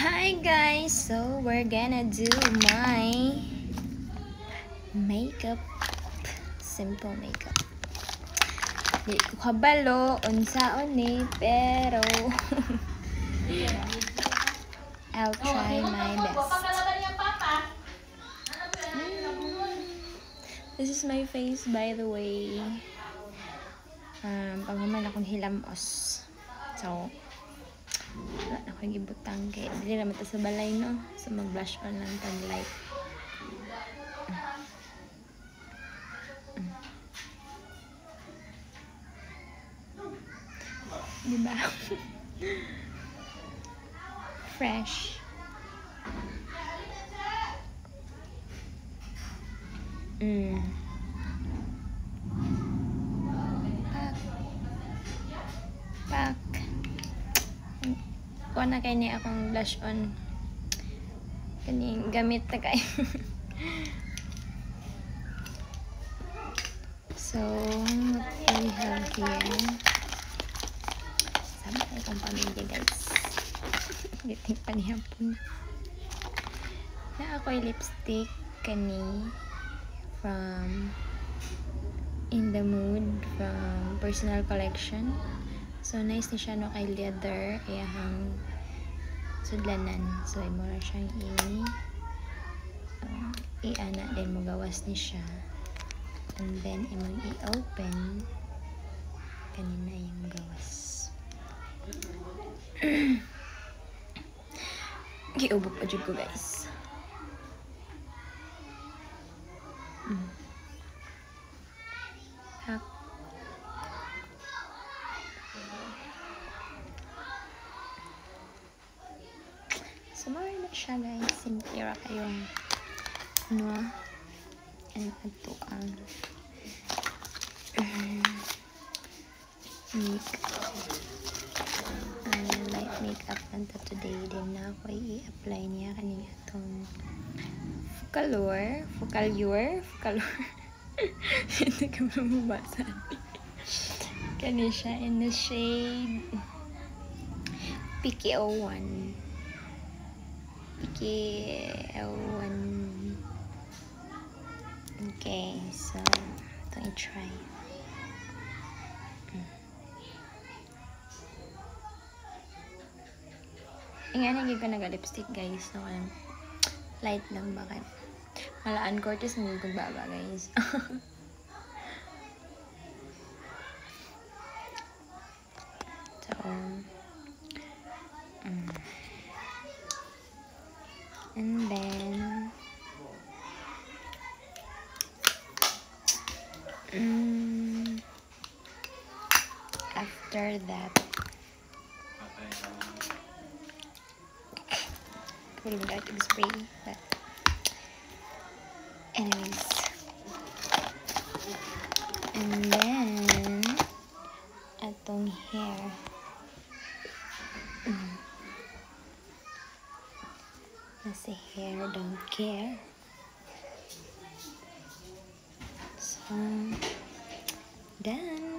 Hi guys, so we're gonna do my makeup, simple makeup. Di ko kabalo unsaon ni pero I'll try my best. This is my face, by the way. Paghuman akong hilamos. So, wala na akong gibutang kay dili naman ta sa balay, no? So mag-blush on lang tag light. Diba? Fresh. Pak. Kuha na kayo niya akong blush on. Kaning gamit na kayo. So, what we have here. Sama kayo kong pamilya, guys. Giting panihapon. Na ako'y lipstick kani from In the Mood from Personal Collection. So, nice ni siya no kay leather. Iyahang sudlanan. So, imura siyang i-ana din mo gawas ni siya. And then, imong i-open. Kanina yung gawas. Giubok pa dyan ko, guys. Hap. Sumawin na siya, guys. Simple ra kayong ito ang light makeup nanta today. Then na ako i-apply niya kanina itong Focallure hindi ka mabasa. Kani siya in the shade PK01. Okay, so ito i-try. Ingana gid ko naga-lipstick, guys. So, light lang ba kay malaan Cortez ng kung baba, guys. So, and then after that putting that in spray, but anyways, and then atong hair nasa hair don't care. So done.